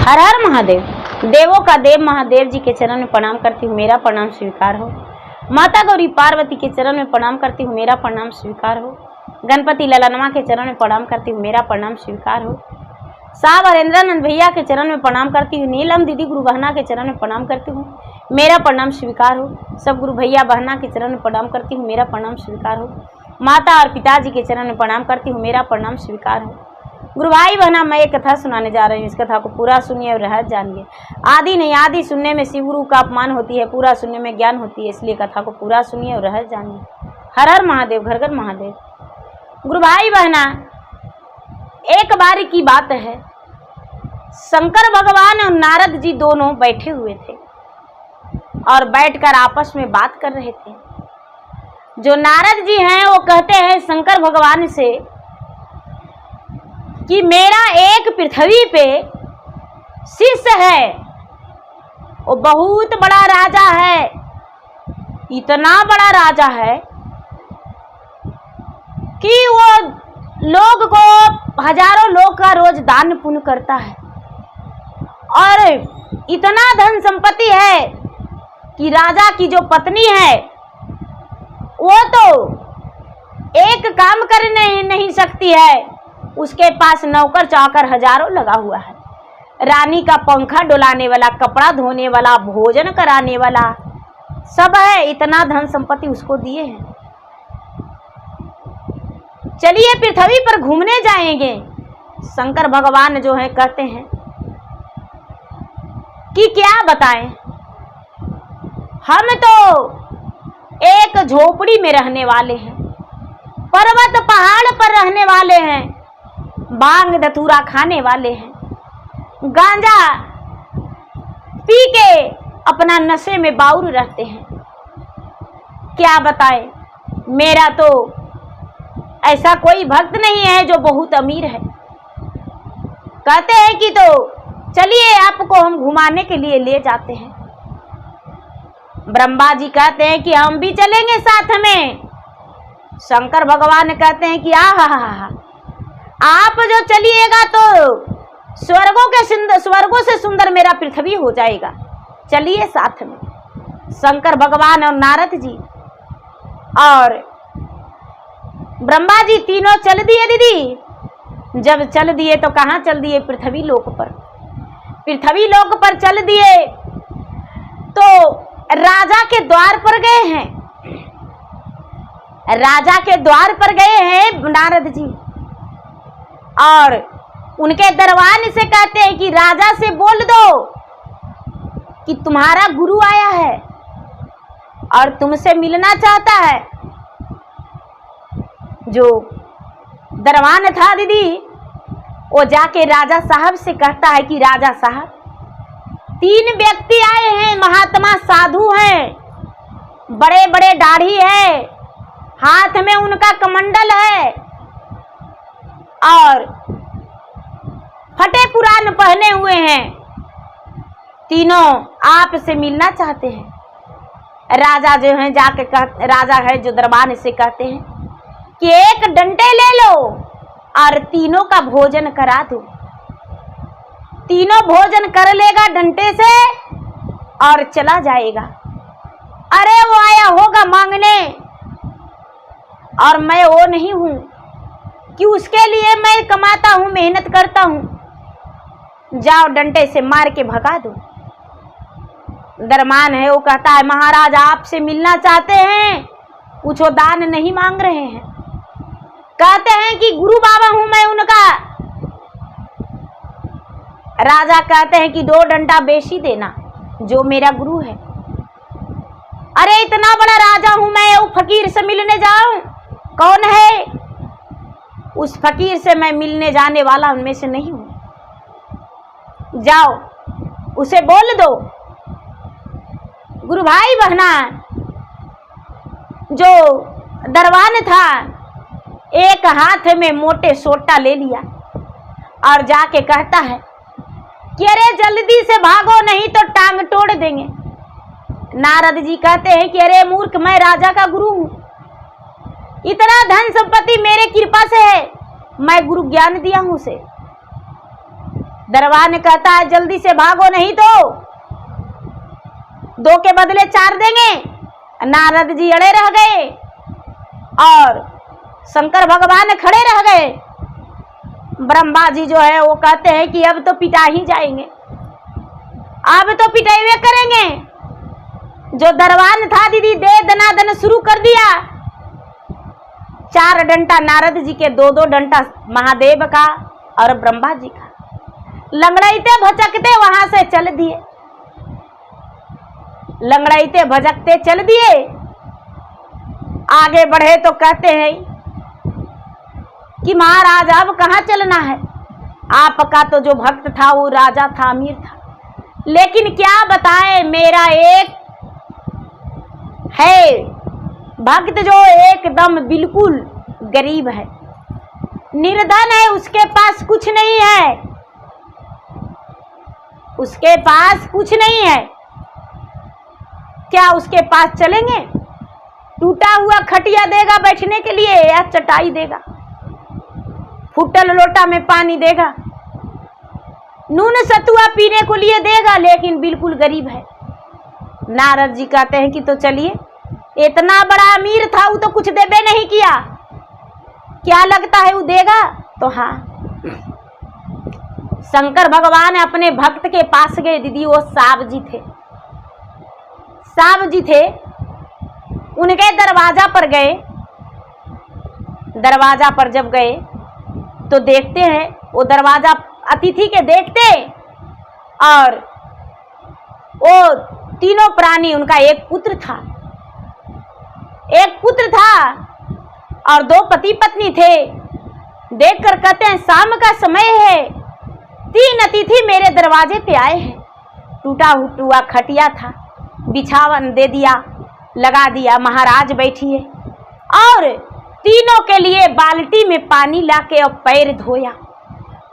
हर हर महादेव। देवों का देव महादेव जी के चरण में प्रणाम करती हूँ, मेरा प्रणाम स्वीकार हो। माता गौरी पार्वती के चरण में प्रणाम करती हूँ, मेरा प्रणाम स्वीकार हो। गणपति ललनमा के चरण में प्रणाम करती हूँ, मेरा प्रणाम स्वीकार हो। साहब हरेंद्रानंद भैया के चरण में प्रणाम करती हूँ। नीलम दीदी गुरु बहना के चरण में प्रणाम करती हूँ, मेरा प्रणाम स्वीकार हो। सब गुरु भैया बहना के चरण में प्रणाम करती हूँ, मेरा प्रणाम स्वीकार हो। माता और पिताजी के चरण में प्रणाम करती हूँ, मेरा प्रणाम स्वीकार हो। गुरु भाई बहना, मैं एक कथा सुनाने जा रही हूँ। इस कथा को पूरा सुनिए और रहस्य जानिए। आदि नहीं आदि सुनने में शिव गुरु का अपमान होती है, पूरा सुनने में ज्ञान होती है, इसलिए कथा को पूरा सुनिए और रहस्य जानिए। हर हर महादेव, घर घर महादेव। गुरु भाई बहना, एक बार की बात है, शंकर भगवान और नारद जी दोनों बैठे हुए थे और बैठकर आपस में बात कर रहे थे। जो नारद जी हैं वो कहते हैं शंकर भगवान से कि मेरा एक पृथ्वी पे शिष्य है, वो बहुत बड़ा राजा है, इतना बड़ा राजा है कि वो लोग को हजारों लोग का रोज दान पुण्य करता है और इतना धन संपत्ति है कि राजा की जो पत्नी है वो तो एक काम करने नहीं सकती है, उसके पास नौकर चाकर हजारों लगा हुआ है। रानी का पंखा डुलाने वाला, कपड़ा धोने वाला, भोजन कराने वाला सब है, इतना धन संपत्ति उसको दिए हैं। चलिए पृथ्वी पर घूमने जाएंगे। शंकर भगवान जो है कहते हैं कि क्या बताएं, हम तो एक झोपड़ी में रहने वाले हैं, पर्वत पहाड़ पर रहने वाले हैं, भांग धतूरा खाने वाले हैं, गांजा पी के अपना नशे में बाउर रहते हैं। क्या बताएं, मेरा तो ऐसा कोई भक्त नहीं है जो बहुत अमीर है। कहते हैं कि तो चलिए आपको हम घुमाने के लिए ले जाते हैं। ब्रह्मा जी कहते हैं कि हम भी चलेंगे साथ में। शंकर भगवान कहते हैं कि आप जो चलिएगा तो स्वर्गों से सुंदर मेरा पृथ्वी हो जाएगा, चलिए साथ में। शंकर भगवान और नारद जी और ब्रह्मा जी तीनों चल दिए दीदी। जब चल दिए तो कहाँ चल दिए? पृथ्वी लोक पर। पृथ्वी लोक पर चल दिए तो राजा के द्वार पर गए हैं। राजा के द्वार पर गए हैं नारद जी और उनके दरबान से कहते हैं कि राजा से बोल दो कि तुम्हारा गुरु आया है और तुमसे मिलना चाहता है। जो दरबान था दीदी, वो जाके राजा साहब से कहता है कि राजा साहब, 3 व्यक्ति आए हैं, महात्मा साधु हैं, बड़े बड़े दाढ़ी है, हाथ में उनका कमंडल है और फटे पुराण पहने हुए हैं, तीनों आपसे मिलना चाहते हैं। राजा जो है जाके राजा है जो दरबान से कहते हैं कि एक डंडे ले लो और तीनों का भोजन करा दो। तीनों भोजन कर लेगा डंडे से और चला जाएगा। अरे वो आया होगा मांगने और मैं वो नहीं हूं कि उसके लिए मैं कमाता हूं, मेहनत करता हूं। जाओ डंडे से मार के भगा दो। दरमान है वो कहता है महाराज आपसे मिलना चाहते हैं, कुछ वो दान नहीं मांग रहे हैं। कहते हैं कि गुरु बाबा हूं मैं उनका। राजा कहते हैं कि 2 डंडा बेशी देना जो मेरा गुरु है। अरे इतना बड़ा राजा हूं मैं, वो फकीर से मिलने जाऊं? कौन है? उस फकीर से मैं मिलने जाने वाला उनमें से नहीं हूं। जाओ उसे बोल दो। गुरु भाई बहना, जो दरबान था एक हाथ में मोटे सोटा ले लिया और जाके कहता है कि अरे जल्दी से भागो नहीं तो टांग तोड़ देंगे। नारद जी कहते हैं कि अरे मूर्ख, मैं राजा का गुरु हूं, इतना धन संपत्ति मेरे कृपा से है, मैं गुरु ज्ञान दिया हूं उसे। दरबान कहता है जल्दी से भागो, नहीं तो 2 के बदले 4 देंगे। नारद जी अड़े रह गए और शंकर भगवान खड़े रह गए। ब्रह्मा जी जो है वो कहते हैं कि अब तो पिटा ही जाएंगे, अब तो पिटाई करेंगे। जो दरबान था दीदी दे दनादन शुरू कर दिया। 4 डंटा नारद जी के, 2-2 डंटा महादेव का और ब्रह्मा जी का। लंगड़ाइते भचकते वहां से चल दिए, लंगड़ाइते भजकते चल दिए। आगे बढ़े तो कहते हैं कि महाराज अब कहाँ चलना है, आपका तो जो भक्त था वो राजा था, अमीर था, लेकिन क्या बताएं मेरा एक है भक्त जो एकदम बिल्कुल गरीब है, निर्धन है, उसके पास कुछ नहीं है, उसके पास कुछ नहीं है। क्या उसके पास चलेंगे? टूटा हुआ खटिया देगा बैठने के लिए या चटाई देगा, फुटल लोटा में पानी देगा, नून सतुआ पीने को लिए देगा, लेकिन बिल्कुल गरीब है। नारद जी कहते हैं कि तो चलिए, इतना बड़ा अमीर था वो तो कुछ देबे नहीं किया, क्या लगता है वो देगा? तो हाँ, शंकर भगवान अपने भक्त के पास गए दीदी। वो साब जी थे, साब जी थे, उनके दरवाजा पर गए। दरवाजा पर जब गए तो देखते हैं वो दरवाजा अतिथि के देखते, और वो तीनों प्राणी, उनका एक पुत्र था, एक पुत्र था और 2 पति पत्नी थे। देखकर कहते हैं शाम का समय है, 3 अतिथि मेरे दरवाजे पे आए हैं। टूटा हुआ खटिया था, बिछावन दे दिया, लगा दिया, महाराज बैठिए, और तीनों के लिए बाल्टी में पानी लाके और पैर धोया,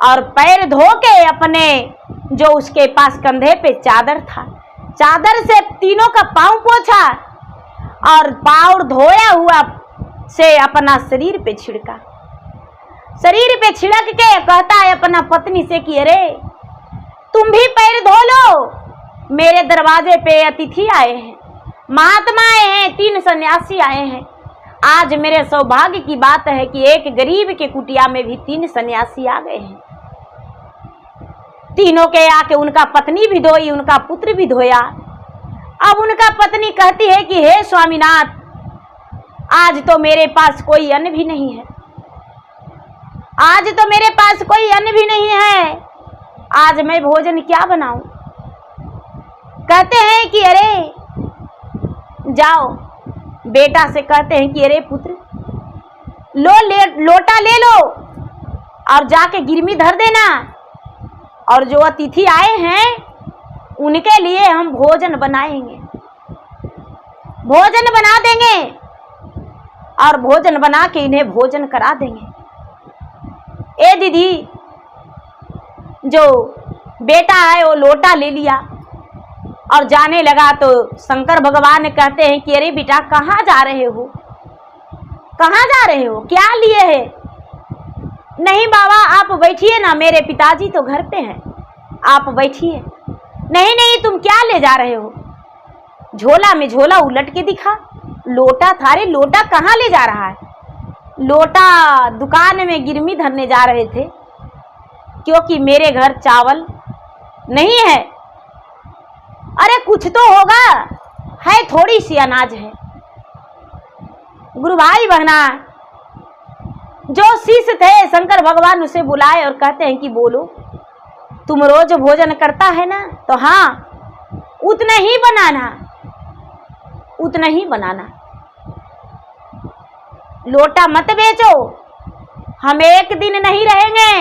और पैर धो के अपने जो उसके पास कंधे पे चादर था, चादर से तीनों का पांव पोंछा और पांव धोया हुआ से अपना शरीर पे छिड़का। शरीर पे छिड़क के कहता है अपना पत्नी से कि अरे तुम भी पैर धो लो, मेरे दरवाजे पे अतिथि आए हैं, महात्मा आए हैं, 3 सन्यासी आए हैं। आज मेरे सौभाग्य की बात है कि एक गरीब के कुटिया में भी 3 सन्यासी आ गए हैं। तीनों के आके उनका पत्नी भी धोई, उनका पुत्र भी धोया। अब उनका पत्नी कहती है कि हे स्वामीनाथ, आज तो मेरे पास कोई अन्न भी नहीं है, आज तो मेरे पास कोई अन्न भी नहीं है, आज मैं भोजन क्या बनाऊं? कहते हैं कि अरे जाओ, बेटा से कहते हैं कि अरे पुत्र लोटा ले लो और जाके गिरमी धर देना, और जो अतिथि आए हैं उनके लिए हम भोजन बनाएंगे, भोजन बना देंगे और भोजन बना के इन्हें भोजन करा देंगे। ए दीदी, जो बेटा है वो लोटा ले लिया और जाने लगा तो शंकर भगवान कहते हैं कि अरे बेटा कहाँ जा रहे हो, कहाँ जा रहे हो, क्या लिए है? नहीं बाबा आप बैठिए ना, मेरे पिताजी तो घर पे हैं, आप बैठिए। नहीं नहीं, तुम क्या ले जा रहे हो? झोला में झोला उलट के दिखा, लोटा था। रे लोटा कहाँ ले जा रहा है? लोटा दुकान में गिरमी धरने जा रहे थे, क्योंकि मेरे घर चावल नहीं है। अरे कुछ तो होगा, है थोड़ी सी अनाज है। गुरु भाई बहना, जो शिष्य थे शंकर भगवान उसे बुलाए और कहते हैं कि बोलो, तुम रोज भोजन करता है ना? तो हाँ, उतना ही बनाना, उतना ही बनाना, लोटा मत बेचो, हम 1 दिन नहीं रहेंगे,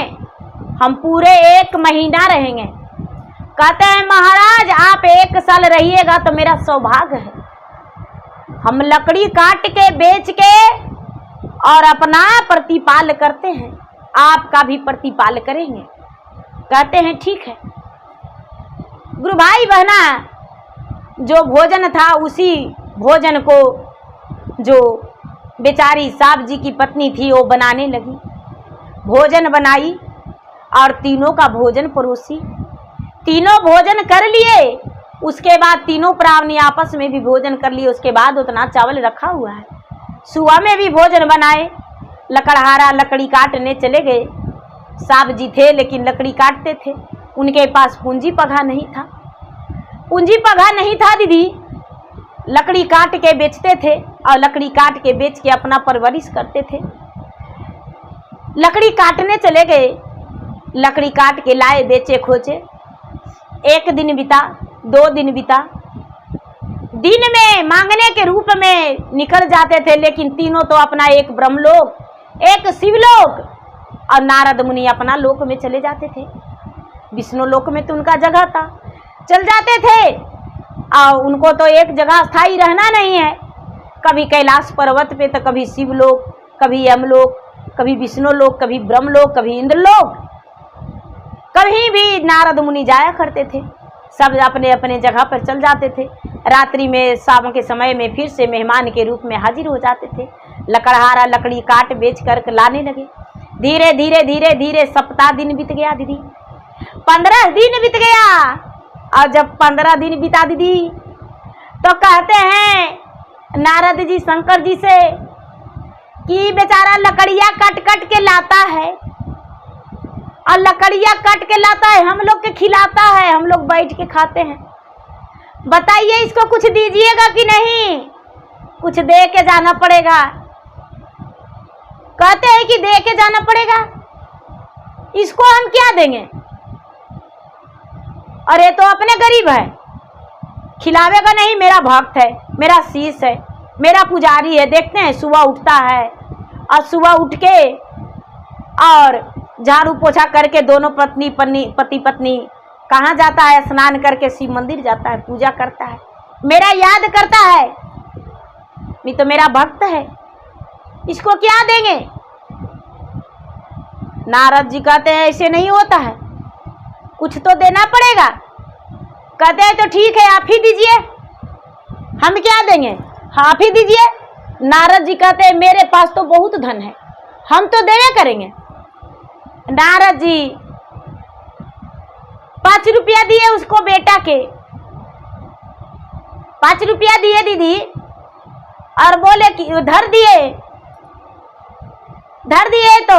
हम पूरे 1 महीना रहेंगे। कहते हैं महाराज आप 1 साल रहिएगा तो मेरा सौभाग्य है, हम लकड़ी काट के बेच के और अपना प्रतिपाल करते हैं, आपका भी प्रतिपाल करेंगे। कहते हैं ठीक है। गुरु भाई बहना, जो भोजन था उसी भोजन को जो बेचारी साहब जी की पत्नी थी वो बनाने लगी, भोजन बनाई और तीनों का भोजन परोसी। तीनों भोजन कर लिए, उसके बाद तीनों प्राणी आपस में भी भोजन कर लिए। उसके बाद उतना चावल रखा हुआ है। सुबह में भी भोजन बनाए। लकड़हारा लकड़ी काटने चले गए। साहब जी थे लेकिन लकड़ी काटते थे, उनके पास पूंजी पघा नहीं था। पूंजी पघा नहीं था दीदी, लकड़ी काट के बेचते थे और लकड़ी काट के बेच के अपना परवरिश करते थे। लकड़ी काटने चले गए, लकड़ी काट के लाए, बेचे खोचे। एक दिन बीता, 2 दिन बीता। दिन में मांगने के रूप में निकल जाते थे, लेकिन तीनों तो अपना एक ब्रह्मलोक, एक शिवलोक और नारद मुनि अपना लोक में चले जाते थे। विष्णु लोक में तो उनका जगह था, चल जाते थे। और उनको तो एक जगह स्थायी रहना नहीं है, कभी कैलाश पर्वत पे तो कभी शिवलोक, कभी यमलोक, कभी विष्णु लोक, कभी ब्रह्मलोक, कभी इंद्रलोक। कभी भी नारद मुनि जाया करते थे, सब अपने अपने जगह पर चल जाते थे। रात्रि में, शाम के समय में फिर से मेहमान के रूप में हाजिर हो जाते थे। लकड़हारा लकड़ी काट बेच कर लाने लगे। धीरे धीरे धीरे धीरे सप्ताह दिन बीत गया दीदी, 15 दिन बीत गया। और जब 15 दिन बीता दीदी, तो कहते हैं नारद जी शंकर जी से कि बेचारा लकड़ियाँ कट कट के लाता है और लकड़ियाँ कट के लाता है, हम लोग के खिलाता है, हम लोग बैठ के खाते हैं। बताइए इसको कुछ दीजिएगा कि नहीं? कुछ दे के जाना पड़ेगा। कहते हैं कि दे के जाना पड़ेगा, इसको हम क्या देंगे? अरे तो अपने गरीब है, खिलावेगा नहीं। मेरा भक्त है, मेरा शीश है, मेरा पुजारी है। देखते हैं सुबह उठता है और सुबह उठ के और झाड़ू पोछा करके दोनों पति पत्नी कहाँ जाता है? स्नान करके शिव मंदिर जाता है, पूजा करता है, मेरा याद करता है। नहीं तो मेरा भक्त है, इसको क्या देंगे? नारद जी कहते हैं ऐसे नहीं होता है, कुछ तो देना पड़ेगा। कहते हैं तो ठीक है, आप ही दीजिए। हम क्या देंगे? आप ही दीजिए। नारद जी कहते हैं मेरे पास तो बहुत धन है, हम तो देवे करेंगे। नारद जी 5 रुपया दिए उसको, बेटा के 5 रुपया दिए दीदी, और बोले कि धर दिए तो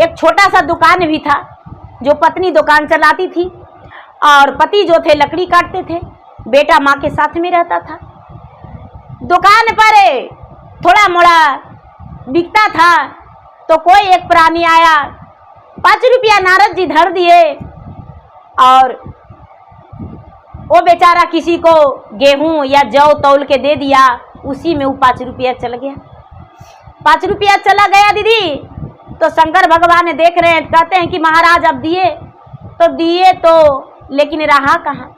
एक छोटा सा दुकान भी था, जो पत्नी दुकान चलाती थी और पति जो थे लकड़ी काटते थे। बेटा माँ के साथ में रहता था। दुकान पर थोड़ा मोड़ा बिकता था, तो कोई एक प्राणी आया, 5 रुपया नारद जी धर दिए और वो बेचारा किसी को गेहूं या जौ तौल के दे दिया, उसी में वो 5 रुपया चल गया। 5 रुपया चला गया दीदी, तो शंकर भगवान देख रहे हैं, कहते हैं कि महाराज अब दिए तो लेकिन रहा कहाँ?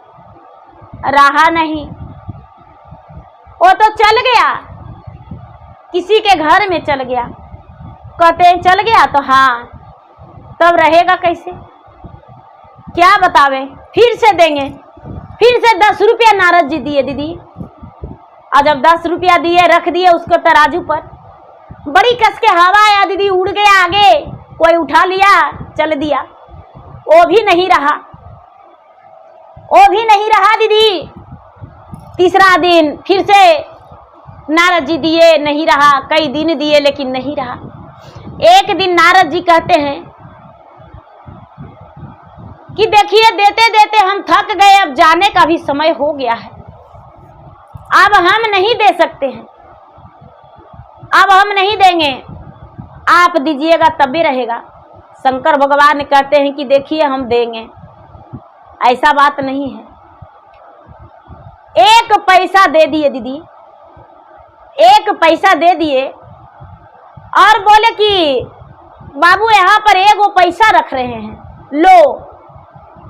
रहा नहीं, वो तो चल गया, किसी के घर में चल गया। कहते हैं चल गया तो हाँ, तब रहेगा कैसे? क्या बतावे? फिर से देंगे। फिर से 10 रुपया नारद जी दिए दीदी, और जब 10 रुपया दिए, रख दिए उसको तराजू पर। बड़ी कस के हवा आया दीदी, उड़ गया आगे, कोई उठा लिया, चल दिया। वो भी नहीं रहा दीदी। तीसरा दिन फिर से नारद जी दिए, नहीं रहा। कई दिन दिए लेकिन नहीं रहा। एक दिन नारद जी कहते हैं कि देखिए देते देते हम थक गए, अब जाने का भी समय हो गया है, अब हम नहीं दे सकते हैं, अब हम नहीं देंगे, आप दीजिएगा तभी रहेगा। शंकर भगवान कहते हैं कि देखिए हम देंगे, ऐसा बात नहीं है। 1 पैसा दे दिए दीदी, 1 पैसा दे दिए और बोले कि बाबू यहाँ पर 1 पैसा रख रहे हैं, लो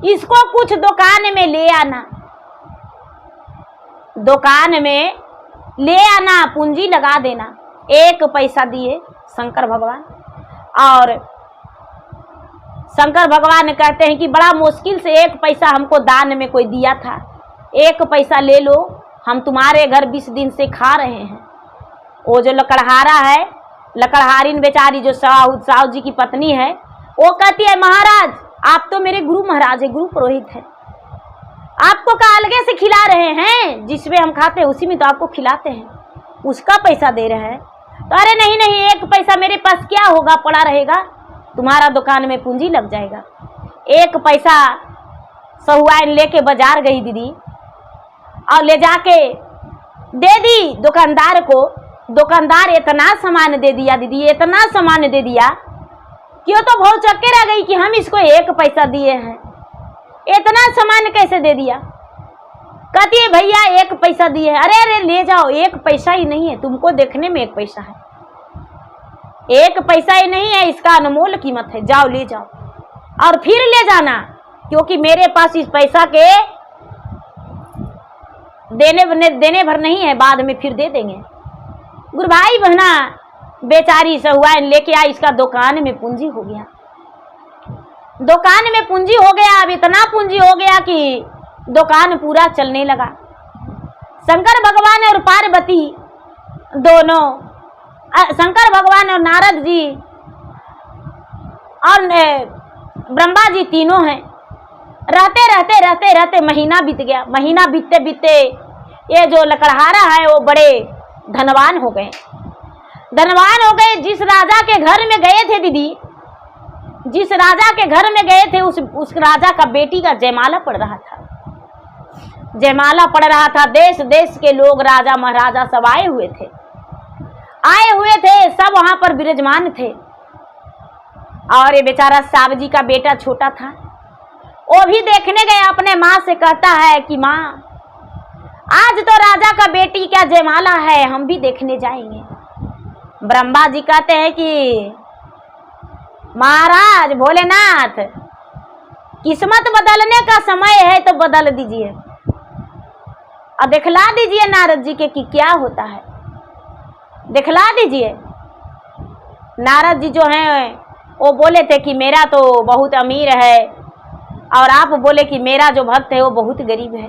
इसको कुछ दुकान में ले आना, दुकान में ले आना, पूंजी लगा देना। 1 पैसा दिए शंकर भगवान। और शंकर भगवान कहते हैं कि बड़ा मुश्किल से 1 पैसा हमको दान में कोई दिया था, 1 पैसा ले लो, हम तुम्हारे घर 20 दिन से खा रहे हैं। वो जो लकड़हारा है, लकड़हारिन बेचारी जो साहू जी की पत्नी है, वो कहती है महाराज आप तो मेरे गुरु महाराज है, गुरु पुरोहित है, आपको का अलगे से खिला रहे हैं, जिसमें हम खाते हैं उसी में तो आपको खिलाते हैं, उसका पैसा दे रहे हैं। तो अरे नहीं नहीं, एक पैसा मेरे पास क्या होगा, पड़ा रहेगा, तुम्हारा दुकान में पूंजी लग जाएगा। एक पैसा सहुआइन लेके बाजार गई दीदी और ले जाके दे दी दुकानदार को। दुकानदार इतना सामान दे दिया दीदी, इतना सामान दे दिया कि वो तो बहुत चक्के रह गई कि हम इसको एक पैसा दिए हैं, इतना सामान कैसे दे दिया। कहती है भैया एक पैसा दिए है। अरे अरे ले जाओ, एक पैसा ही नहीं है, तुमको देखने में एक पैसा है, एक पैसा ही नहीं है, इसका अनमोल कीमत है, जाओ ले जाओ और फिर ले जाना, क्योंकि मेरे पास इस पैसा के देने भर नहीं है, बाद में फिर दे देंगे। गुरु भाई बहना बेचारी सहुआइन लेके आई, इसका दुकान में पूंजी हो गया, दुकान में पूंजी हो गया। अब इतना पूंजी हो गया कि दुकान पूरा चलने लगा। शंकर भगवान और पार्वती दोनों, शंकर भगवान और नारद जी और ब्रह्मा जी तीनों हैं। रहते रहते रहते रहते महीना बीत गया। महीना बीतते बीतते ये जो लकड़हारा है वो बड़े धनवान हो गए, धनवान हो गए। जिस राजा के घर में गए थे दीदी, जिस राजा के घर में गए थे उस राजा का बेटी का जयमाला पड़ रहा था, जयमाला पड़ रहा था। देश देश के लोग, राजा महाराजा सब आए हुए थे, सब वहां पर विराजमान थे। और ये बेचारा साहब जी का बेटा छोटा था, वो भी देखने गया, अपने माँ से कहता है कि माँ आज तो राजा का बेटी का जयमाला है, हम भी देखने जाएंगे। ब्रह्मा जी कहते हैं कि महाराज भोलेनाथ, किस्मत बदलने का समय है तो बदल दीजिए और दिखला दीजिए नारद जी के कि क्या होता है, दिखला दीजिए। नारद जी जो हैं वो बोले थे कि मेरा तो बहुत अमीर है, और आप बोले कि मेरा जो भक्त है वो बहुत गरीब है।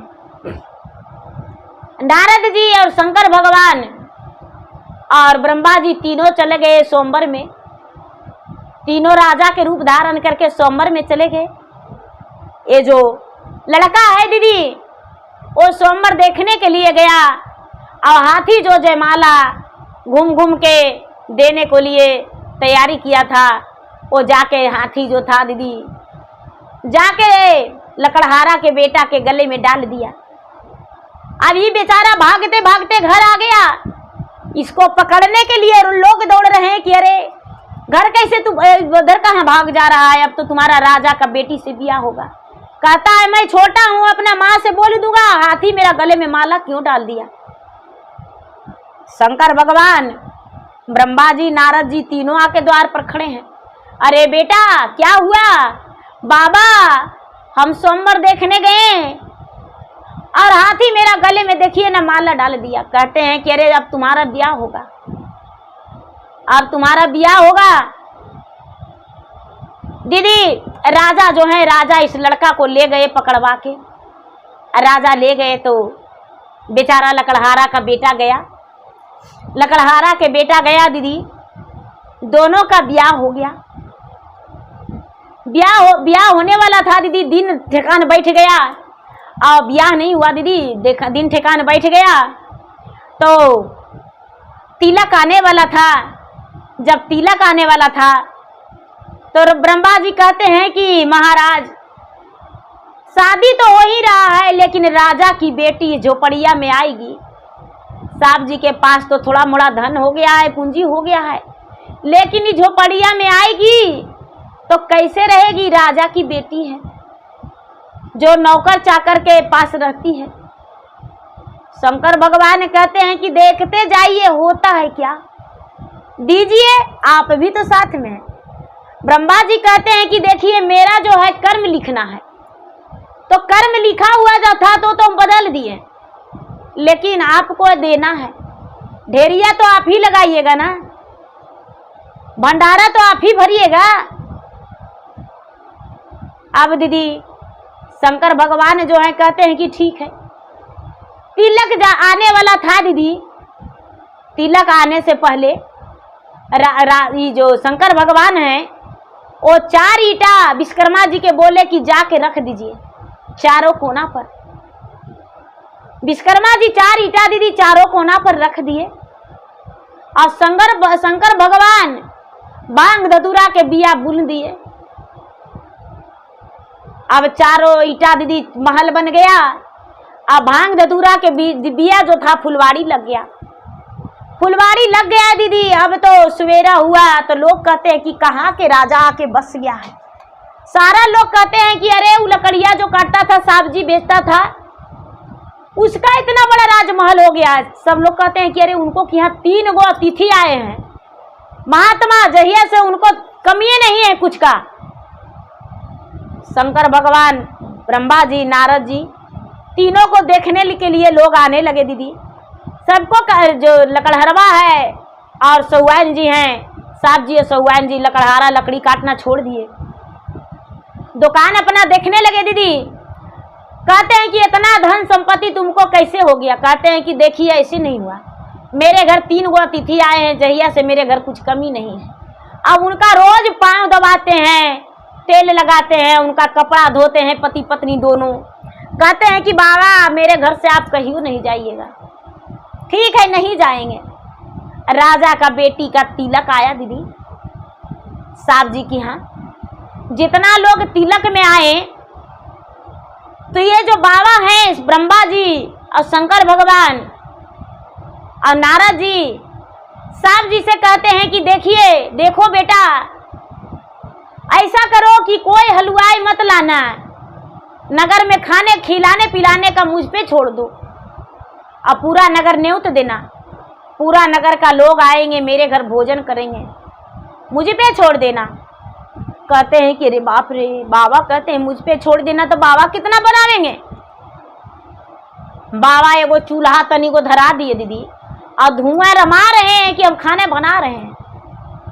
नारद जी और शंकर भगवान और ब्रह्मा जी तीनों चले गए सोमवार में, तीनों राजा के रूप धारण करके सोमवार में चले गए। ये जो लड़का है दीदी वो सोमवार देखने के लिए गया, और हाथी जो जयमाला घूम घूम के देने को लिए तैयारी किया था, वो जाके हाथी जो था दीदी जाके लकड़हारा के बेटा के गले में डाल दिया। अब ये बेचारा भागते भागते घर आ गया, इसको पकड़ने के लिए लोग दौड़ रहे हैं कि अरे घर कैसे तू उधर कहाँ भाग जा रहा है, अब तो तुम्हारा राजा का बेटी से ब्याह होगा। कहता है मैं छोटा हूँ, अपना माँ से बोल दूंगा, हाथी मेरा गले में माला क्यों डाल दिया। शंकर भगवान, ब्रह्मा जी, नारद जी तीनों आके द्वार पर खड़े हैं। अरे बेटा क्या हुआ? बाबा हम सोमवार देखने गए और हाथी मेरा गले में देखिए ना माला डाल दिया। कहते हैं कि अरे अब तुम्हारा ब्याह होगा, अब तुम्हारा ब्याह होगा। दीदी राजा जो है, राजा इस लड़का को ले गए पकड़वा के, राजा ले गए तो बेचारा लकड़हारा का बेटा गया, लकड़हारा के बेटा दीदी, दोनों का ब्याह हो गया। ब्याह होने वाला था दीदी, दिन ठिकान बैठ गया और ब्याह नहीं हुआ दीदी, दिन ठिकान बैठ गया तो तिलक आने वाला था। जब तिलक आने वाला था तो ब्रह्मा जी कहते हैं कि महाराज शादी तो हो ही रहा है, लेकिन राजा की बेटी झोपड़िया में आएगी। साहब जी के पास तो थोड़ा मोड़ा धन हो गया है, पूंजी हो गया है, लेकिन झोपड़िया में आएगी तो कैसे रहेगी? राजा की बेटी है जो नौकर चाकर के पास रहती है। शंकर भगवान कहते हैं कि देखते जाइए होता है क्या, दीजिए, आप भी तो साथ में हैं। ब्रह्मा जी कहते हैं कि देखिए मेरा जो है कर्म लिखना है, तो कर्म लिखा हुआ जो था तो बदल दिए, लेकिन आपको देना है। ढेरिया तो आप ही लगाइएगा ना, भंडारा तो आप ही भरिएगा। अब दीदी शंकर भगवान जो है कहते हैं कि ठीक है। तिलक आने वाला था दीदी, तिलक आने से पहले ये जो शंकर भगवान हैं वो 4 ईंटा विश्वकर्मा जी के बोले कि जाके रख दीजिए चारों कोना पर। विश्वकर्मा जी 4 ईंटा दीदी चारों कोना पर रख दिए और शंकर भगवान बांग धतूरा के बिया बुन दिए। अब चारों ईंटा दीदी महल बन गया। अब भांग धतूरा के बिया जो था फुलवाड़ी लग गया। फुलवाड़ी लग गया दीदी। अब तो सवेरा हुआ तो लोग कहते हैं कि कहाँ के राजा आके बस गया है। सारा लोग कहते हैं कि अरे वो लकड़िया जो काटता था सब्जी बेचता था उसका इतना बड़ा राजमहल हो गया है। सब लोग कहते हैं कि अरे उनको कि यहाँ 3 गो अतिथि आए हैं। महात्मा जहिया से उनको कमी नहीं है कुछ का। शंकर भगवान, ब्रह्मा जी, नारद जी तीनों को देखने के लिए लोग आने लगे दीदी। सबको जो लकड़हरवा है और सहुआइन जी हैं, साहब जी और सहुआइन जी लकड़हारा लकड़ी काटना छोड़ दिए, दुकान अपना देखने लगे दीदी। कहते हैं कि इतना धन संपत्ति तुमको कैसे हो गया। कहते हैं कि देखिए ऐसे नहीं हुआ, मेरे घर 3 गो अतिथि आए हैं जहिया से मेरे घर कुछ कमी नहीं है। अब उनका रोज पांव दबाते हैं, तेल लगाते हैं, उनका कपड़ा धोते हैं पति पत्नी दोनों। कहते हैं कि बाबा मेरे घर से आप कहीं नहीं जाइएगा। ठीक है नहीं जाएंगे। राजा का बेटी का तिलक आया दीदी साहब जी की यहाँ। जितना लोग तिलक में आए तो ये जो बाबा हैं ब्रह्मा जी और शंकर भगवान और नारद जी साहब जी से कहते हैं कि देखिए देखो बेटा ऐसा करो कि कोई हलवाई मत लाना, नगर में खाने खिलाने पिलाने का मुझ पे छोड़ दो और पूरा नगर न्योत देना। पूरा नगर का लोग आएंगे मेरे घर भोजन करेंगे, मुझ पे छोड़ देना। कहते हैं कि अरे बाप रे, बाबा कहते हैं मुझ पे छोड़ देना तो बाबा कितना बनावेंगे। बाबा एगो चूल्हा तनी को धरा दिए दीदी और धुआं रमा रहे हैं कि हम खाने बना रहे हैं।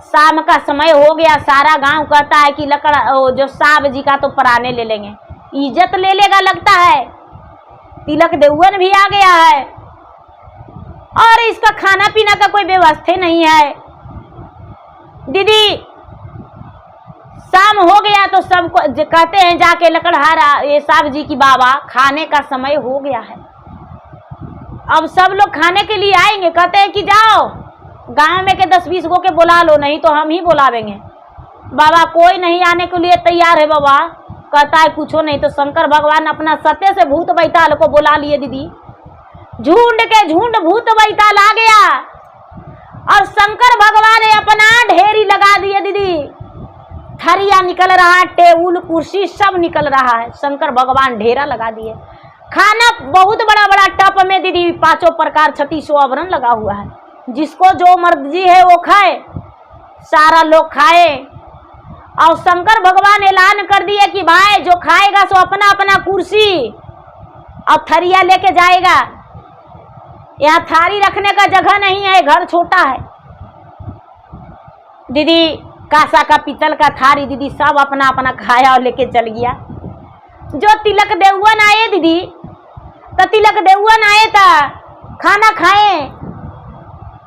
शाम का समय हो गया, सारा गांव कहता है कि लकड़ जो साहब जी का तो पराने ले लेंगे, इज्जत ले लेगा लगता है। तिलक देउवन भी आ गया है और इसका खाना पीना का कोई व्यवस्था नहीं है दीदी। शाम हो गया तो सबको कहते हैं जाके लकड़हारा ये साहब जी की बाबा खाने का समय हो गया है। अब सब लोग खाने के लिए आएंगे। कहते हैं कि जाओ गांव में के 10-20 गो के बुला लो, नहीं तो हम ही बुलावेंगे। बाबा कोई नहीं आने के लिए तैयार है बाबा। कहता है कुछो नहीं तो शंकर भगवान अपना सत्य से भूत बैताल को बुला लिए दीदी। झुंड के झुंड भूत बैताल आ गया और शंकर भगवान ने अपना ढेरी लगा दिए दीदी। थरिया निकल रहा है, टेबुल कुर्सी सब निकल रहा है। शंकर भगवान ढेरा लगा दिए। खाना बहुत बड़ा बड़ा टप में दीदी 5 प्रकार 36 आवरण लगा हुआ है। जिसको जो मर्जी है वो खाए। सारा लोग खाए और शंकर भगवान ऐलान कर दिए कि भाई जो खाएगा सो अपना अपना कुर्सी और थरिया लेके जाएगा। यहाँ थारी रखने का जगह नहीं है, घर छोटा है दीदी। कांसा का पीतल का थारी दीदी सब अपना अपना खाया और लेके चल गया। जो तिलक देउवन आए दीदी तो तिलक देउवन आए था खाना खाए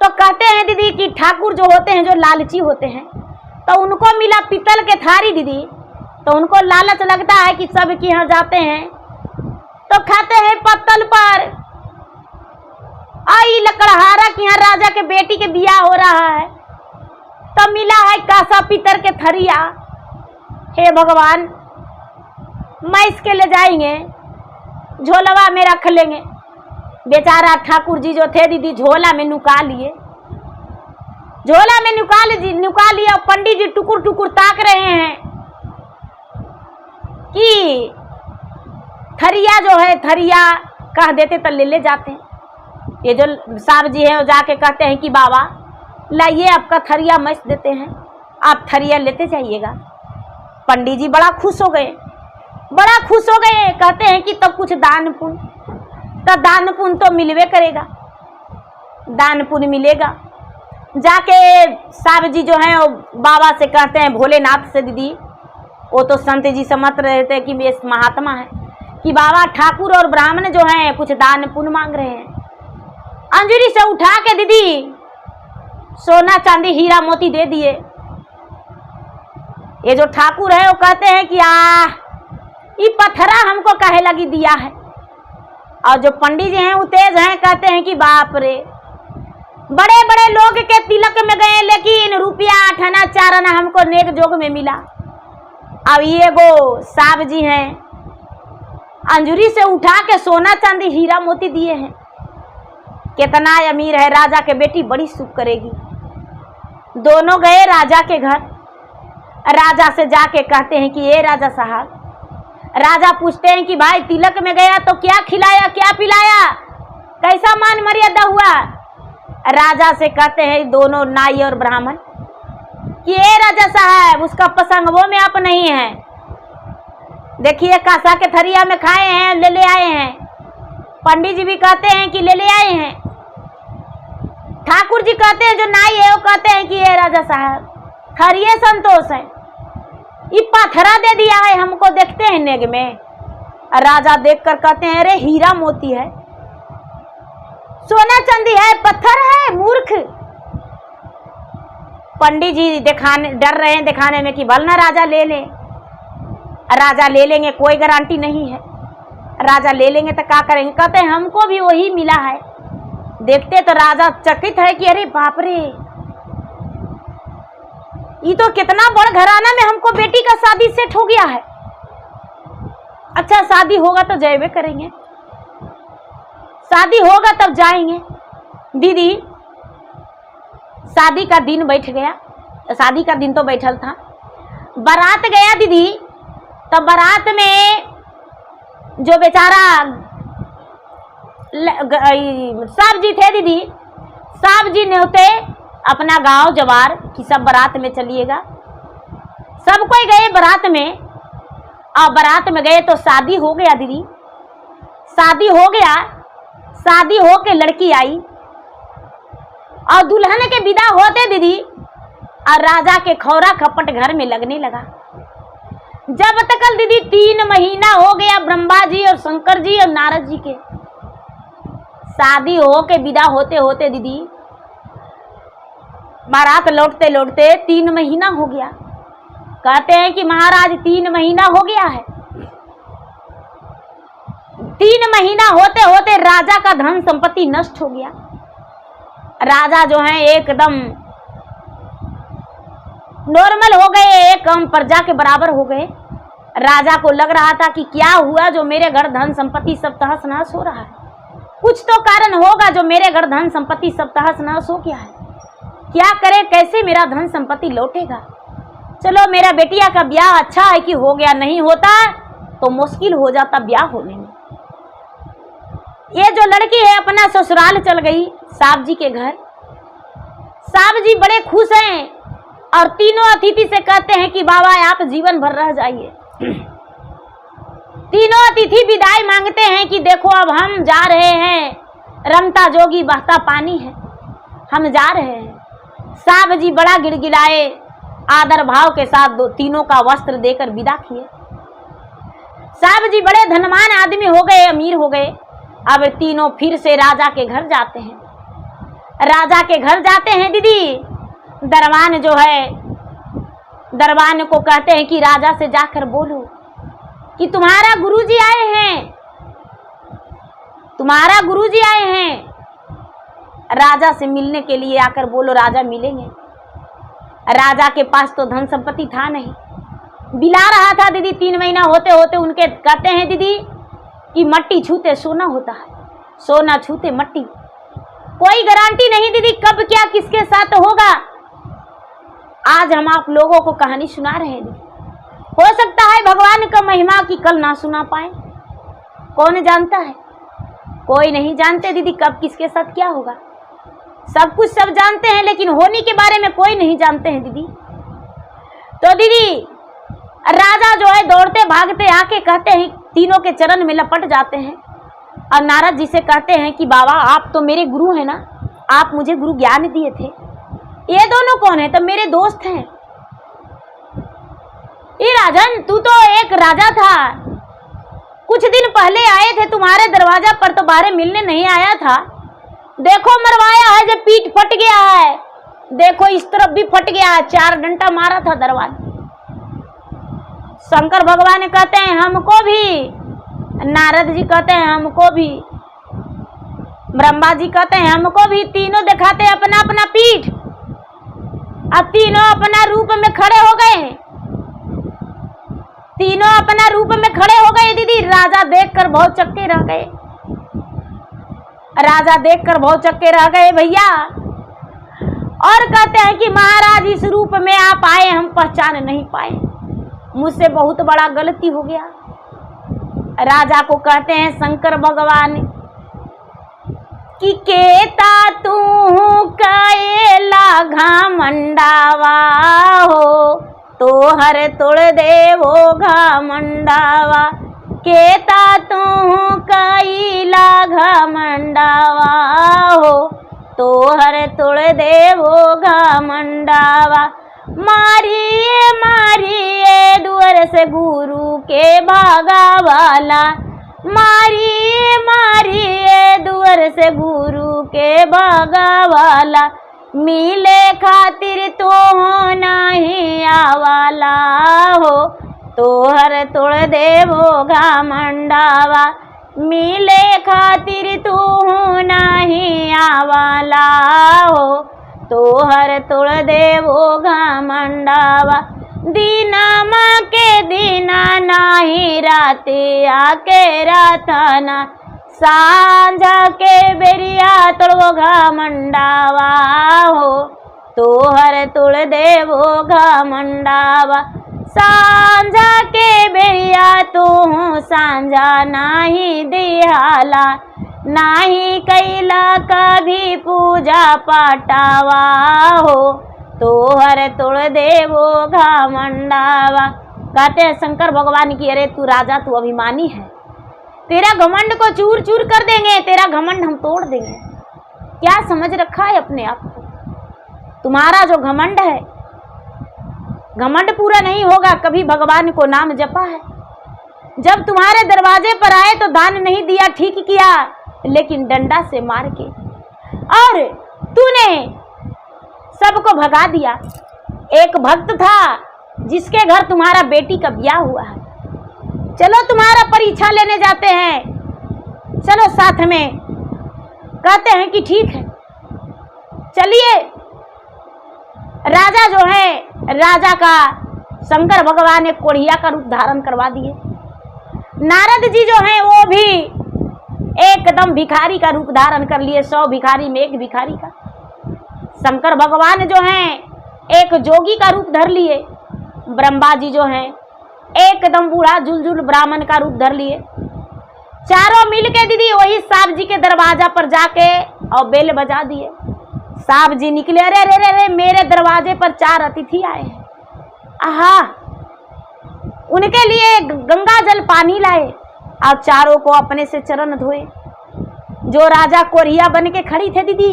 तो कहते हैं दीदी कि ठाकुर जो होते हैं जो लालची होते हैं तो उनको मिला पीतल के थारी दीदी। तो उनको लालच लगता है कि सब के यहाँ जाते हैं तो खाते हैं पत्तल पर। आई लकड़हारा के यहाँ राजा के बेटी के बियाह हो रहा है तो मिला है कांसा पीतल के थरिया। हे भगवान मैं इसके ले जाएंगे, झोलवा में रख लेंगे। बेचारा ठाकुर जी जो थे दीदी झोला में नुका लिए। झोला में नुका लिया। पंडित जी टुकुर टुकुर ताक रहे हैं कि थरिया जो है थरिया कह देते तो ले जाते हैं। ये जो साहब जी हैं वो जाके कहते हैं कि बाबा लाइए आपका थरिया मस देते हैं, आप थरिया लेते जाइएगा। पंडित जी बड़ा खुश हो गए, बड़ा खुश हो गए। कहते हैं कि तब कुछ दान पुण्य, तो दान पुण्य तो मिलवे करेगा, दान पुण्य मिलेगा। जाके साहब जी जो हैं वो बाबा से कहते हैं भोलेनाथ से दीदी, वो तो संत जी समझ रहे थे कि ये महात्मा है, कि बाबा ठाकुर और ब्राह्मण जो हैं कुछ दान पुण्य मांग रहे हैं। अंजूरी से उठा के दीदी सोना चांदी हीरा मोती दे दिए। ये जो ठाकुर है वो कहते हैं कि ये पत्थरा हमको काहे लगी दिया है। और जो पंडित जी हैं वो तेज हैं, कहते हैं कि बाप रे, बड़े बड़े लोग के तिलक में गए लेकिन रुपया 8 आना 4 आना हमको नेक जोग में मिला। अब ये गो साहब जी हैं, अंजुरी से उठा के सोना चांदी हीरा मोती दिए हैं। कितना अमीर है, राजा के बेटी बड़ी सुख करेगी। दोनों गए राजा के घर। राजा से जाके कहते हैं कि ये राजा साहब, राजा पूछते हैं कि भाई तिलक में गया तो क्या खिलाया क्या पिलाया, कैसा मान मर्यादा हुआ। राजा से कहते हैं दोनों नाई और ब्राह्मण कि ये राजा साहब, उसका पसंगों में आप नहीं है, देखिए कासा के थरिया में खाए हैं, ले आए हैं। पंडित जी भी कहते हैं कि ले आए हैं। ठाकुर जी कहते हैं, जो नाई है वो कहते हैं कि ये राजा साहब खरिए संतोष है, ये पत्थरा दे दिया है हमको, देखते हैं नेग में। राजा देखकर कहते हैं अरे हीरा मोती है, सोना चांदी है, पत्थर है मूर्ख। पंडित जी दिखाने डर रहे हैं दिखाने में कि भलना राजा ले ले। राजा ले लेंगे, कोई गारंटी नहीं है, राजा ले लेंगे तो क्या करेंगे। कहते हैं हमको भी वही मिला है। देखते तो राजा चकित है कि अरे बाप रे, ये तो कितना बड़ घराना में हमको बेटी का शादी सेट हो गया है। अच्छा शादी होगा तो जाएबे करेंगे, शादी होगा तब जाएंगे। दीदी शादी का दिन बैठ गया, शादी का दिन तो बैठल था, बारात गया दीदी। तब बारात में जो बेचारा साहब जी थे दीदी, साहब जी न्योते अपना गांव जवार कि सब बारात में चलिएगा। सब कोई गए बारात में, और बारात में गए तो शादी हो गया दीदी। शादी हो गया, शादी हो के लड़की आई और दुल्हन के विदा होते दीदी, और राजा के खौरा खपट घर में लगने लगा। जब तक दीदी 3 महीना हो गया ब्रह्मा जी और शंकर जी और नारद जी के, शादी हो के विदा होते होते दीदी बारात लौटते लौटते 3 महीना हो गया। कहते हैं कि महाराज 3 महीना हो गया है। 3 महीना होते होते राजा का धन संपत्ति नष्ट हो गया। राजा जो है एकदम नॉर्मल हो गए, एक आम प्रजा के बराबर हो गए। राजा को लग रहा था कि क्या हुआ जो मेरे घर धन संपत्ति सब तहस नहस हो रहा है, कुछ तो कारण होगा जो मेरे घर धन संपत्ति सब तहस नहस हो गया है। क्या करे, कैसे मेरा धन संपत्ति लौटेगा। चलो मेरा बेटिया का ब्याह अच्छा है कि हो गया, नहीं होता तो मुश्किल हो जाता ब्याह होने में। ये जो लड़की है अपना ससुराल चल गई साहब जी के घर। साहब जी बड़े खुश हैं और तीनों अतिथि से कहते हैं कि बाबा आप जीवन भर रह जाइए। तीनों अतिथि विदाई मांगते हैं कि देखो अब हम जा रहे हैं, रमता जोगी बहता पानी है, हम जा रहे हैं। साहब जी बड़ा गिड़गिड़ाए, आदर भाव के साथ तीनों का वस्त्र देकर विदा किए। साहब जी बड़े धनवान आदमी हो गए, अमीर हो गए। अब तीनों फिर से राजा के घर जाते हैं। राजा के घर जाते हैं दीदी, दरबान जो है, दरबान को कहते हैं कि राजा से जाकर बोलो कि तुम्हारा गुरुजी आए हैं, तुम्हारा गुरुजी आए हैं। राजा से मिलने के लिए आकर बोलो, राजा मिलेंगे। राजा के पास तो धन संपत्ति था नहीं, बिला रहा था दीदी। 3 महीना होते होते उनके कहते हैं दीदी कि मट्टी छूते सोना होता है, सोना छूते मट्टी। कोई गारंटी नहीं दीदी कब क्या किसके साथ होगा। आज हम आप लोगों को कहानी सुना रहे हैं दीदी, हो सकता है भगवान का महिमा की कल ना सुना पाए, कौन जानता है। कोई नहीं जानते दीदी कब किसके साथ क्या होगा। सब कुछ सब जानते हैं लेकिन होने के बारे में कोई नहीं जानते हैं दीदी। तो दीदी राजा जो है दौड़ते भागते आके कहते हैं, तीनों के चरण में लपट जाते हैं और नारद जी से कहते हैं कि बाबा आप तो मेरे गुरु हैं ना, आप मुझे गुरु ज्ञान दिए थे। ये दोनों कौन है? तो मेरे दोस्त हैं। ये राजन तू तो एक राजा था, कुछ दिन पहले आए थे तुम्हारे दरवाजा पर तो बाहर मिलने नहीं आया था। देखो मरवाया है, जब पीठ फट गया है, देखो इस तरफ भी फट गया है, 4 डंडा मारा था दरवाजा। शंकर भगवान कहते हैं हमको भी, नारद जी कहते हैं हमको भी, ब्रह्मा जी कहते हैं हमको भी। तीनों दिखाते हैं अपना अपना पीठ। अब तीनों अपना रूप में खड़े हो गए, तीनों अपना रूप में खड़े हो गए दीदी। राजा देखकर बहुत चक्के रह गए, राजा देखकर बहुत चक्के रह गए भैया। और कहते हैं कि महाराज इस रूप में आप आए, हम पहचान नहीं पाए, मुझसे बहुत बड़ा गलती हो गया। राजा को कहते हैं शंकर भगवान कि केता तू कैला घमंडावा हो, तो हर तोड़ देवो घमंडावा। केता तू कैला घमंडावा हो, तो हर तोड़ देवो घमंडावा। मारिए मारिए दुआर से गुरु के भागा वाला, मारिए मारिए दुआर से गुरु के भागा वाला। मिले खातिर तो नहीं आवाला हो, तो हर तोड़ देवो घमंडावा। मिले खातिर तू नहीं आवाला हो, तो हर तोड़ देवो घमंडावा। दीनामा के दीना नाही राते आके राताना, सांझा के बेरिया तोड़ो घमंडावा हो, तो हर तोड़ देवो घमंडावा। सांझा के बेरिया तो सांझा नाही दिहाला, नाही कैला कभी पूजा पाटावा हो, तो हर तोड़ देवो घमंडावा। कहते हैं शंकर भगवान की अरे तू राजा, तू अभिमानी है, तेरा घमंड को चूर चूर कर देंगे, तेरा घमंड हम तोड़ देंगे। क्या समझ रखा है अपने आप को? तुम्हारा जो घमंड है, घमंड पूरा नहीं होगा। कभी भगवान को नाम जपा है? जब तुम्हारे दरवाजे पर आए तो दान नहीं दिया, ठीक किया, लेकिन डंडा से मार के, और तूने सबको भगा दिया। एक भक्त था जिसके घर तुम्हारा बेटी का ब्याह हुआ है, चलो तुम्हारा परीक्षा लेने जाते हैं, चलो साथ में। कहते हैं कि ठीक है चलिए। राजा जो है, राजा का शंकर भगवान ने कोढ़िया का रूप धारण करवा दिए। नारद जी जो हैं वो भी एकदम भिखारी का रूप धारण कर लिए, 100 भिखारी में एक भिखारी का। शंकर भगवान जो हैं एक जोगी का रूप धर लिए। ब्रह्मा जी जो हैं एकदम बूढ़ा जुलजुल ब्राह्मण का रूप धर लिए। चारों मिलके दीदी वही साहब जी के दरवाजा पर जाके और बेल बजा दिए। साहब जी निकले, अरे रे रे रे मेरे दरवाजे पर 4 अतिथि आए हैं, आहा। उनके लिए गंगा जल पानी लाए और चारों को अपने से चरण धोए। जो राजा कोरिया बन के खड़ी थे दीदी,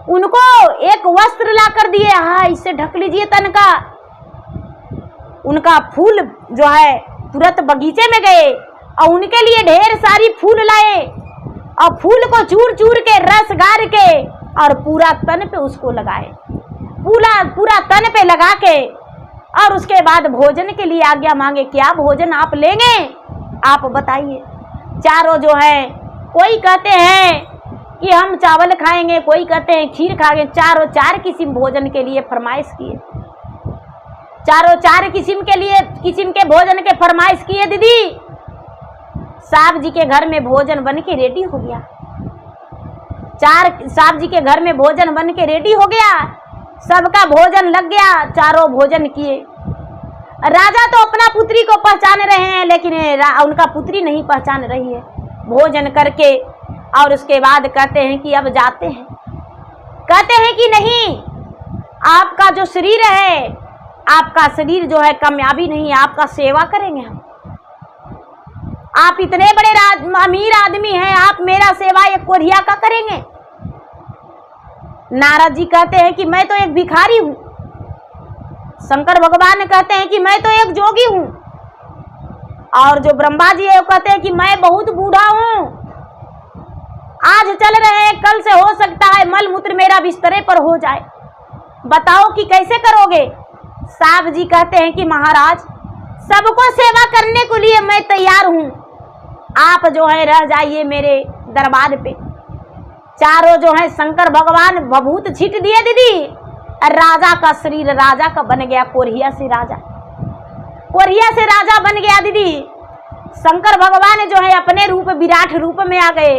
उनको एक वस्त्र ला कर दिए, हाँ इससे ढक लीजिए तन का। उनका फूल जो है तुरंत बगीचे में गए और उनके लिए ढेर सारी फूल लाए और फूल को चूर चूर के रस गार के और पूरा तन पे उसको लगाए, पूरा तन पे लगा के। और उसके बाद भोजन के लिए आज्ञा मांगे, क्या भोजन आप लेंगे, आप बताइए। चारों जो है, कोई कहते हैं कि हम चावल खाएंगे, कोई कहते हैं खीर खाएंगे। चारों 4 किस्म भोजन के लिए फरमाइश किए। चारों 4 किस्म के भोजन के फरमाइश किए दीदी। साहब जी के घर में भोजन बन के रेडी हो गया। साहब जी के घर में भोजन बन के रेडी हो गया, सबका भोजन लग गया, चारों भोजन किए। राजा तो अपना पुत्री को पहचान रहे हैं, लेकिन उनका पुत्री नहीं पहचान रही है। भोजन करके और उसके बाद कहते हैं कि अब जाते हैं। कहते हैं कि नहीं, आपका जो शरीर है, आपका शरीर जो है कामयाबी नहीं, आपका सेवा करेंगे हम। आप इतने बड़े अमीर आदमी हैं, आप मेरा सेवा एक कोढ़िया का करेंगे। नारद जी कहते हैं कि मैं तो एक भिखारी हूं। शंकर भगवान कहते हैं कि मैं तो एक जोगी हूं। और जो ब्रह्मा जी है वो कहते हैं कि मैं बहुत बूढ़ा हूं, आज चल रहे हैं, कल से हो सकता है मल मूत्र मेरा बिस्तरे पर हो जाए, बताओ कि कैसे करोगे। साहब जी कहते हैं कि महाराज सबको सेवा करने के लिए मैं तैयार हूं। आप जो है रह जाइए मेरे दरबार पे। चारों जो है शंकर भगवान भभूत छीट दिए दीदी, और राजा का शरीर राजा का बन गया, कोरिया से राजा, कोरिया से राजा बन गया दीदी। शंकर भगवान जो है अपने रूप विराट रूप में आ गए,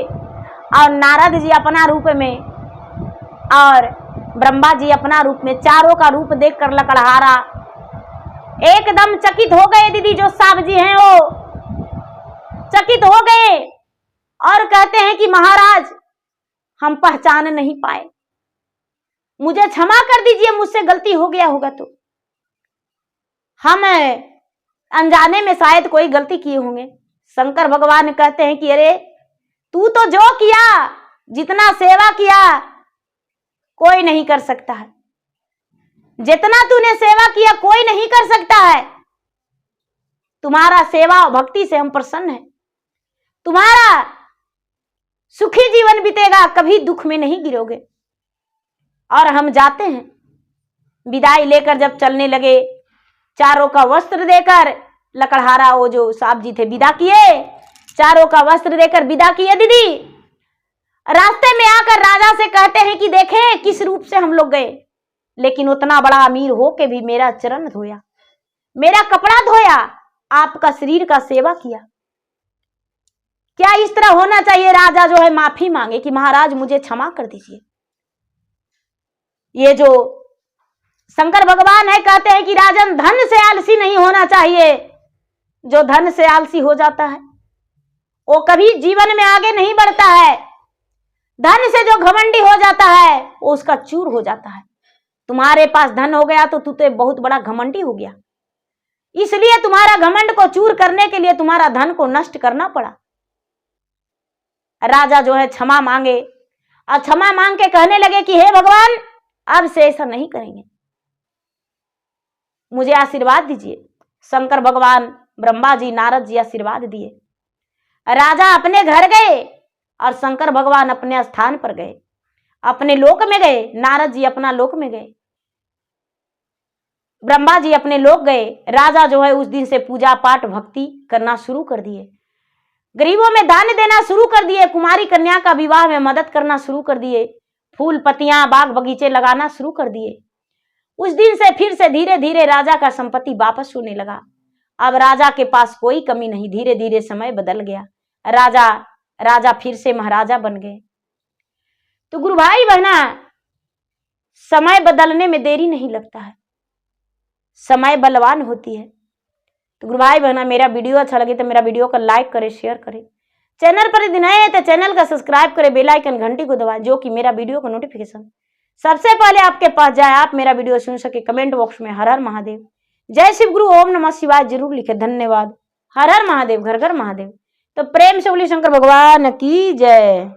और नारद जी अपना रूप में, और ब्रह्मा जी अपना रूप में। चारों का रूप देखकर लकड़हारा एकदम चकित हो गए दीदी। जो सांब जी हैं वो चकित हो गए और कहते हैं कि महाराज हम पहचान नहीं पाए, मुझे क्षमा कर दीजिए, मुझसे गलती हो गया होगा तो। हम अनजाने में शायद कोई गलती किए होंगे। शंकर भगवान कहते हैं कि अरे तू तो जो किया, जितना सेवा किया कोई नहीं कर सकता है, जितना तूने सेवा किया कोई नहीं कर सकता है। तुम्हारा सेवा और भक्ति से हम प्रसन्न हैं, तुम्हारा सुखी जीवन बीतेगा, कभी दुख में नहीं गिरोगे। और हम जाते हैं। विदाई लेकर जब चलने लगे, चारों का वस्त्र देकर लकड़हारा वो जो सांप जी थे विदा किए, चारों का वस्त्र देकर विदा किए दीदी। रास्ते में आकर राजा से कहते हैं कि देखें किस रूप से हम लोग गए, लेकिन उतना बड़ा अमीर हो के भी मेरा चरण धोया, मेरा कपड़ा धोया, आपका शरीर का सेवा किया। क्या इस तरह होना चाहिए? राजा जो है माफी मांगे कि महाराज मुझे क्षमा कर दीजिए। ये जो शंकर भगवान है कहते हैं कि राजन धन से आलसी नहीं होना चाहिए। जो धन से आलसी हो जाता है वो कभी जीवन में आगे नहीं बढ़ता है। धन से जो घमंडी हो जाता है वो उसका चूर हो जाता है। तुम्हारे पास धन हो गया तो तू तो बहुत बड़ा घमंडी हो गया, इसलिए तुम्हारा घमंड को चूर करने के लिए तुम्हारा धन को नष्ट करना पड़ा। राजा जो है क्षमा मांगे, और क्षमा मांग के कहने लगे कि हे भगवान अब से ऐसा नहीं करेंगे, मुझे आशीर्वाद दीजिए। शंकर भगवान, ब्रह्मा जी, नारद जी आशीर्वाद दिए। राजा अपने घर गए और शंकर भगवान अपने स्थान पर गए, अपने लोक में गए। नारद जी अपना लोक में गए, ब्रह्मा जी अपने लोक गए। राजा जो है उस दिन से पूजा पाठ भक्ति करना शुरू कर दिए, गरीबों में दान देना शुरू कर दिए, कुमारी कन्या का विवाह में मदद करना शुरू कर दिए, फूल पत्तियां बाग बगीचे लगाना शुरू कर दिए। उस दिन से फिर से धीरे धीरे राजा का संपत्ति वापस होने लगा। अब राजा के पास कोई कमी नहीं। धीरे धीरे समय बदल गया, राजा फिर से महाराजा बन गए। तो गुरु भाई बहना, समय बदलने में देरी नहीं लगता है, समय बलवान होती है। तो गुरु भाई बहना, मेरा वीडियो अच्छा लगे तो मेरा वीडियो को लाइक करें, शेयर करें। चैनल पर यदि नए हैं तो चैनल का सब्सक्राइब करें, बेल आइकन घंटी को दबाएं, जो कि मेरा वीडियो का नोटिफिकेशन सबसे पहले आपके पास जाए, आप मेरा वीडियो सुन सके। कमेंट बॉक्स में हर हर महादेव, जय शिव गुरु, ओम नमः शिवाय जरूर लिखे। धन्यवाद। हर हर महादेव, घर घर महादेव। तो प्रेम से बोलिए शंकर भगवान की जय।